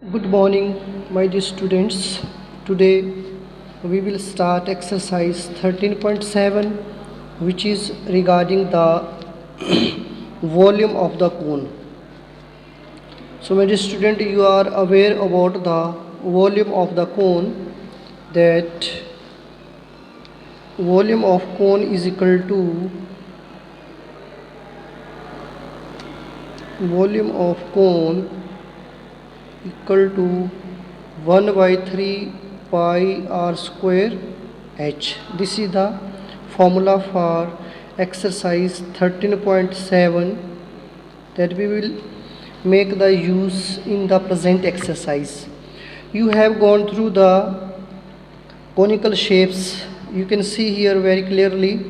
Good morning, my dear students. Today we will start exercise 13.7, which is regarding the volume of the cone. So, my dear student, you are aware about the volume of the cone, that volume of cone is equal to volume of cone equal to 1 by 3 pi r square h. This is the formula for exercise 13.7 that we will make the use in the present exercise. You have gone through the conical shapes. You can see here very clearly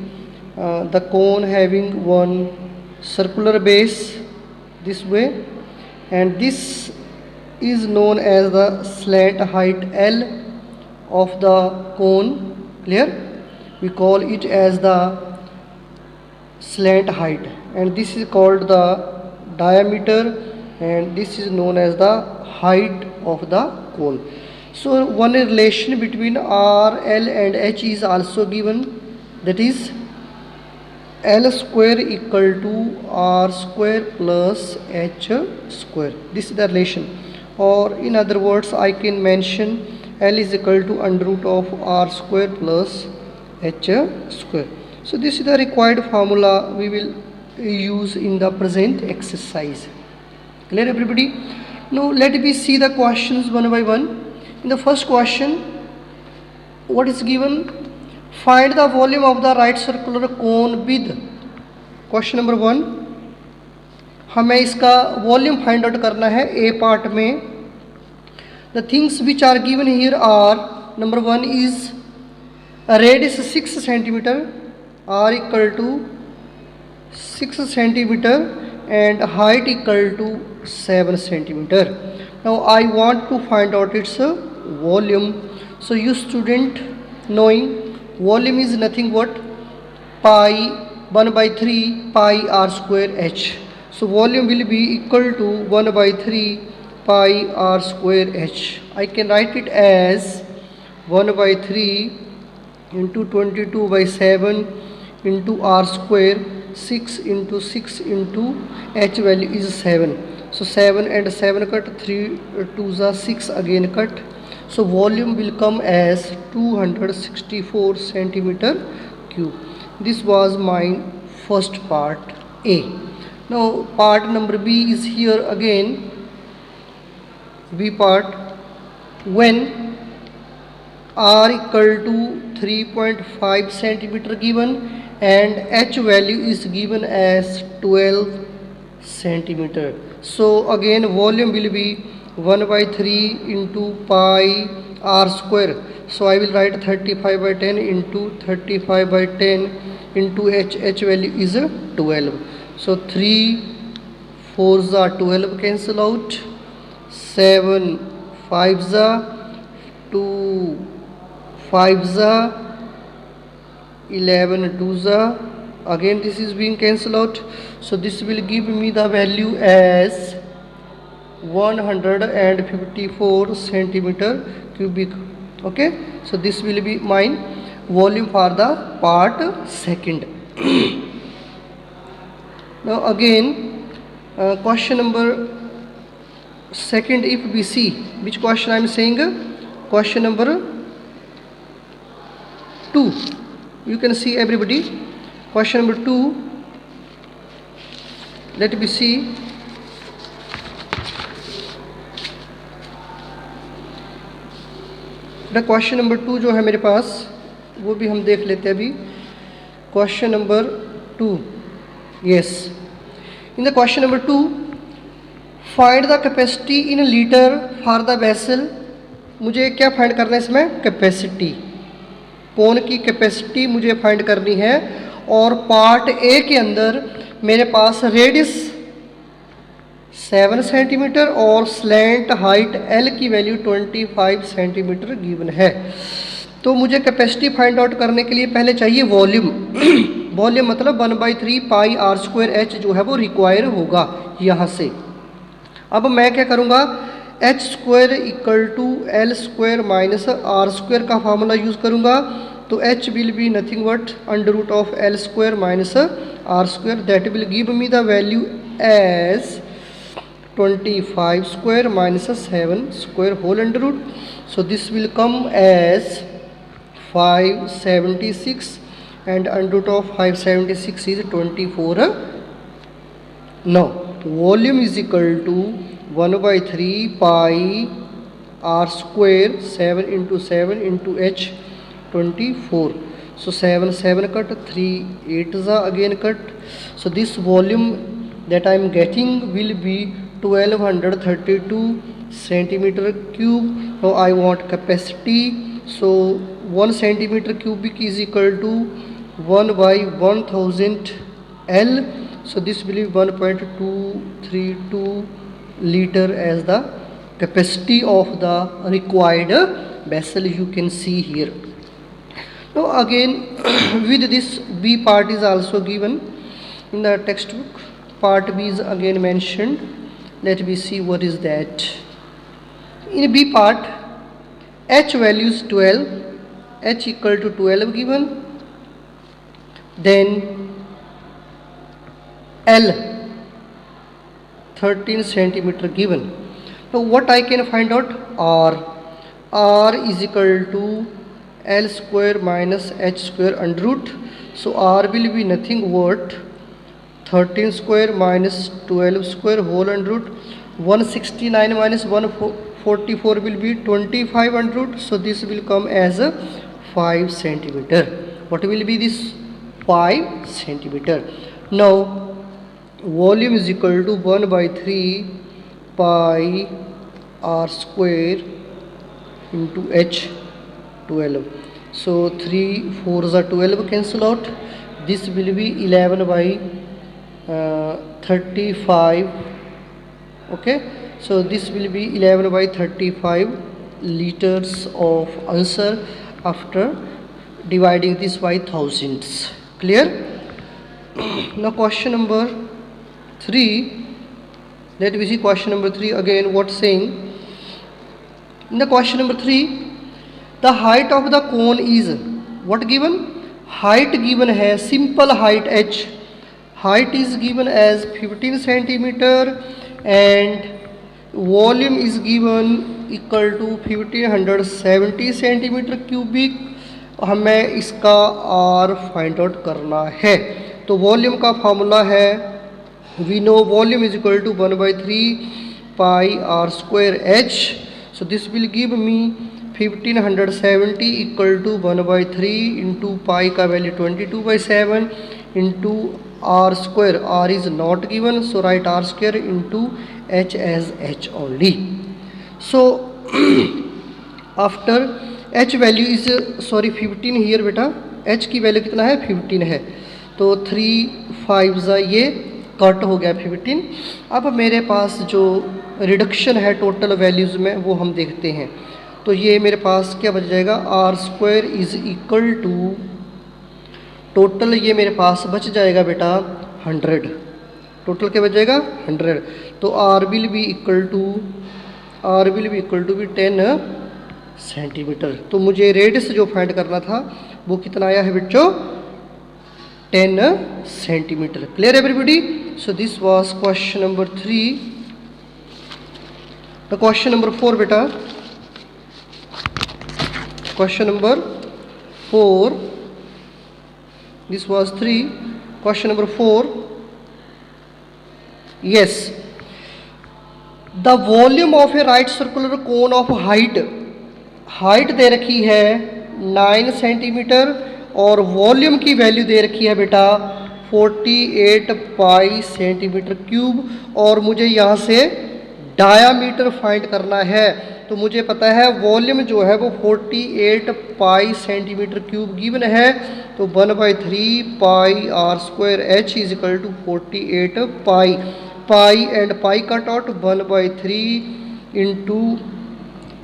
the cone having one circular base this way, and this is known as the slant height L of the cone. Clear? We call it as the slant height, and this is called the diameter, and this is known as the height of the cone. So one relation between R, L and H is also given, that is L square equal to R square plus H square. This is the relation, or in other words I can mention L is equal to under root of R square plus H square. So this is the required formula we will use in the present exercise. Clear, everybody? Now let me see the questions one by one. In the first question, what is given? Find the volume of the right circular cone with. Question number 1, हमें इसका volume find out करना है A part में. The things which are given here are, number 1 is radius 6 centimetre, R equal to 6 centimetre and height equal to 7 centimeter. Now I want to find out its volume. So you student knowing volume is nothing but pi 1 by 3 pi r square h. So volume will be equal to 1 by 3 pi r square h. I can write it as 1 by 3 into 22 by 7 into r square, 6 into 6 into h value is 7. So 7 and 7 cut, 3 2s are 6 again cut. So volume will come as 264 centimeter cube. This was my first part A. Now part number B is here again. B part, when R equal to 3.5 centimeter given and H value is given as 12 centimeter. So again volume will be 1 by 3 into pi r square. So I will write 35 by 10 into 35 by 10 into h value is 12. So 3 4s are 12, cancel out, 7 5s are 2 5s are 11 2s are, again this is being cancelled out. So this will give me the value as 154 centimeter cubic. Okay, so this will be my volume for the part second. Now again question number second, if we see which question I am saying, question number 2. You can see everybody, question number 2. Let me see. The question number 2 जो है मेरे पास, वो भी हम देख लेते हैं अभी. Question number 2, yes, in the question number 2, find the capacity in litre for the vessel. मुझे क्या फाइंड करना है इसमें? कैपेसिटी, कौन की कैपेसिटी मुझे फाइंड करनी है. और पार्ट ए के अंदर मेरे पास रेडियस 7 सेंटीमीटर और स्लैंट हाइट एल की वैल्यू 25 सेंटीमीटर गिवन है. तो मुझे कैपेसिटी फाइंड आउट करने के लिए पहले चाहिए वॉल्यूम. वॉल्यूम मतलब 1 by 3 pi are square H जो है वो रिक्वायर होगा यहाँ से. अब मैं क्या करूँगा, H square equal to L square minus R square का फार्मूला यूज़ करूँगा तो H will be nothing but under root of L square minus R square that will give me the value as 25 square minus 7 square whole under root. So this will come as 576 and under root of 576 is 24. Now volume is equal to 1 by 3 pi r square 7 into 7 into h 24. So 7 7 cut, 3 8 is again cut. So this volume that I am getting will be 1232 centimeter cube. Now I want capacity. So 1 centimeter cubic is equal to 1 by 1000 L. So this will be 1.232 liter as the capacity of the required vessel you can see here. Now again with this B part is also given in the textbook. Part B is again mentioned. Let me see what is that. In B part, H value is 12, H equal to 12 given, then L 13 centimeter given. Now what I can find out? R is equal to L square minus H square under root. So R will be nothing but 13 square minus 12 square whole under root. 169 minus 144 will be 25 under root. So this will come as a 5 centimeter. What will be this? 5 centimeter. Now volume is equal to 1 by 3 pi r square into h 12. So 3 4s are 12 cancel out. This will be 11 by 35. Okay, so this will be 11 by 35 liters of answer after dividing this by thousands. Clear? Now question number 3. Let me see question number 3 again. What saying? In the question number 3, the height of the cone is what given? Height given है simple height h. Height is given as 15 centimeter and volume is given equal to 1570 centimeter cubic. हमें इसका R find out करना है. तो volume का formula है, we know volume is equal to 1 by 3 pi r square h. So this will give me 1570 equal to 1 by 3 into pi का value 22 by 7 into r square. R is not given, so write r square into h as h only. So after h value is 15 here बेटा, h की value कितना है 15 है, तो 3 5 ये cut हो गया 15. अब मेरे पास जो रिडक्शन है टोटल वैल्यूज़ में वो हम देखते हैं. तो ये मेरे पास क्या बच जाएगा, R square is equal to total ये मेरे पास बच जाएगा बेटा 100. टोटल क्या बच जाएगा 100. तो R will be equal to भी 10 सेंटीमीटर. तो मुझे रेडियस जो फाइंड करना था वो कितना आया है बच्चों, 10 centimetre. Clear everybody? So this was question number 3. The question number 4 बेटा, question number 4. This was 3. Question number 4. Yes. The volume of a right circular cone of height दे रखी है 9 सेंटीमीटर और वॉल्यूम की वैल्यू दे रखी है बेटा 48 पाई सेंटीमीटर क्यूब. और मुझे यहाँ से डायामीटर फाइंड करना है. तो मुझे पता है वॉल्यूम जो है वो 48 पाई सेंटीमीटर क्यूब गिवन है. तो 1 by 3 pi are square h is equal to 48 pi and pi cut out 1 by 3 into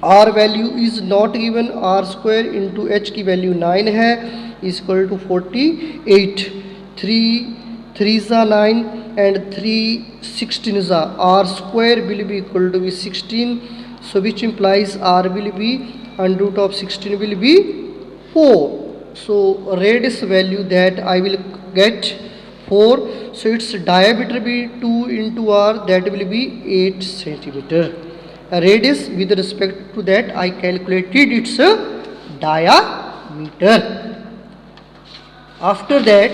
r value is not given, r square into h की वैल्यू 9 है इज इक्वल टू 48. 3 ज़ा 9 and 3 16 ज़ा, r square will be equal to 16. So which implies R will be under root of 16 will be 4. So radius value that I will get 4. So its diameter be 2 into R, that will be 8 centimeter. Radius with respect to that I calculated its diameter. After that,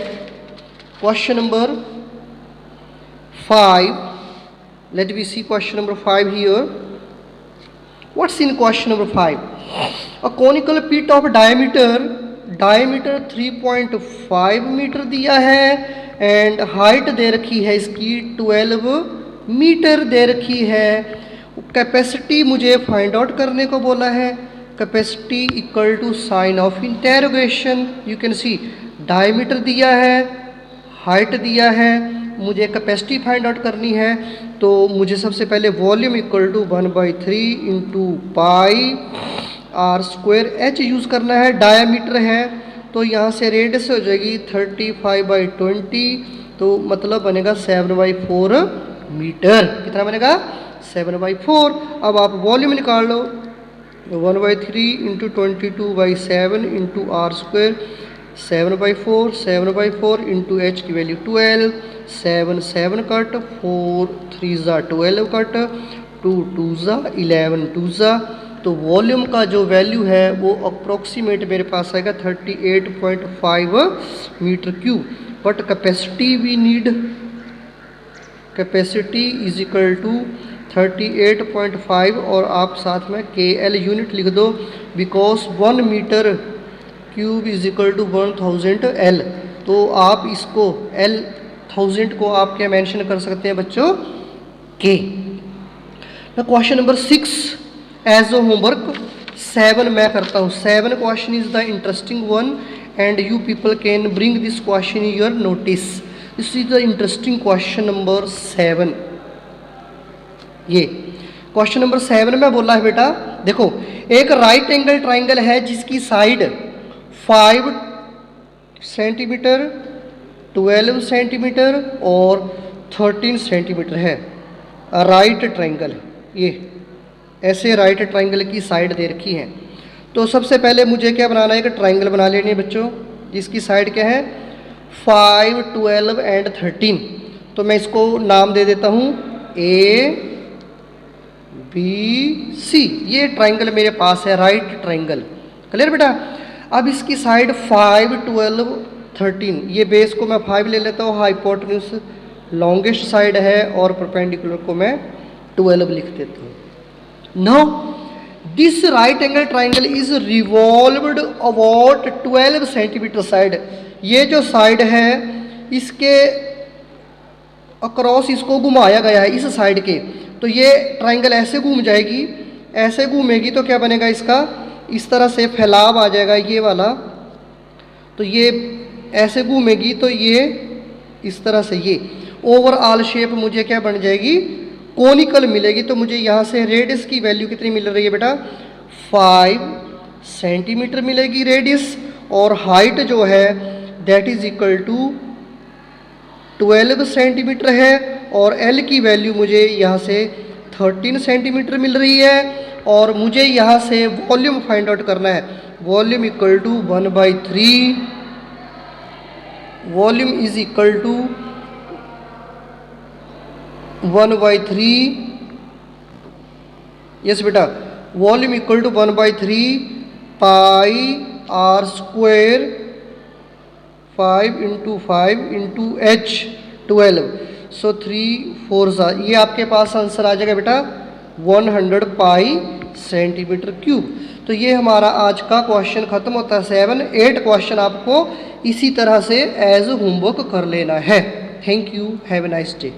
question number 5. Let me see question number 5 here. What's in question number 5? A conical pit of diameter 3.5 metre दिया है and height दे रखी है इसकी 12 metre दे रखी है. Capacity मुझे find out करने को बोला है. Capacity equal to sign of interrogation. You can see diameter दिया है, हाइट दिया है, मुझे कैपेसिटी फाइंड आउट करनी है. तो मुझे सबसे पहले volume equal to 1/3 into pi are square h use करना है. डायामीटर है तो यहाँ से रेडियस हो जाएगी 35/20, तो मतलब बनेगा 7/4 मीटर. कितना बनेगा? 7/4. अब आप वॉल्यूम निकाल लो. 1/3 into 22/7 into r square 7/4 into h की वैल्यू 12. 7 cut, 4 3 12 cut, 2 2 11 2. तो वॉल्यूम का जो वैल्यू है वो अप्रोक्सीमेट मेरे पास आएगा 38.5 metre cube. But capacity we need, capacity is equal to 38.5 और आप साथ में KL यूनिट लिख दो, because 1 metre cube is equal to 1000 L. तो आप इसको L 1000 को आप क्या मेंशन कर सकते हैं बच्चों? K. Question number 6 as a homework 7 मैं करता हूँ. 7 question is the interesting one and you people can bring this question in your notice. This is the interesting question number 7. ये क्वेश्चन नंबर 7 में बोला है बेटा, देखो एक राइट एंगल ट्राइंगल है जिसकी साइड 5 सेंटीमीटर, 12 सेंटीमीटर और 13 सेंटीमीटर है. राइट ट्राइंगल, ये ऐसे राइट ट्राइंगल की साइड दे रखी है. तो सबसे पहले मुझे क्या बनाना है? एक ट्राइंगल बना लेनी है बच्चों जिसकी साइड क्या है 5, 12 एंड 13. तो मैं इसको नाम दे देता हूँ ABC. ये ट्राइंगल मेरे पास है, राइट ट्राइंगल. क्लियर बेटा? अब इसकी साइड 5, 12, 13. ये बेस को मैं 5 ले लेता हूँ, हाइपोटेन्यूज लॉन्गेस्ट साइड है और परपेंडिकुलर को मैं 12 लिख देता हूँ. Now this right angle triangle is revolved about 12 centimetre side. ये जो साइड है इसके अक्रॉस इसको घुमाया गया है इस साइड के. तो ये ट्राइंगल ऐसे घूम जाएगी, ऐसे घूमेगी तो क्या बनेगा इसका? इस तरह से फैलाव आ जाएगा ये वाला. तो ये ऐसे घूमेगी तो ये इस तरह से ये ओवरऑल शेप मुझे क्या बन जाएगी? कोनिकल मिलेगी. तो मुझे यहाँ से रेडियस की वैल्यू कितनी मिल रही है बेटा? 5 सेंटीमीटर मिलेगी रेडियस. और हाइट जो है that is equal to 12 centimetre है. और L की वैल्यू मुझे यहाँ से 13 सेंटीमीटर मिल रही है. और मुझे यहाँ से वॉल्यूम फाइंड आउट करना है. Volume equal to 1/3. Volume is equal to 1/3. Yes बेटा, volume equal to 1/3 pi are square 5 into 5 into H 12. So 3 4 ये आपके पास आंसर आ जाएगा बेटा 100 पाई सेंटीमीटर क्यूब. तो ये हमारा आज का क्वेश्चन खत्म होता है. 7, 8 क्वेश्चन आपको इसी तरह से एज होमवर्क कर लेना है. Thank you, have a nice day.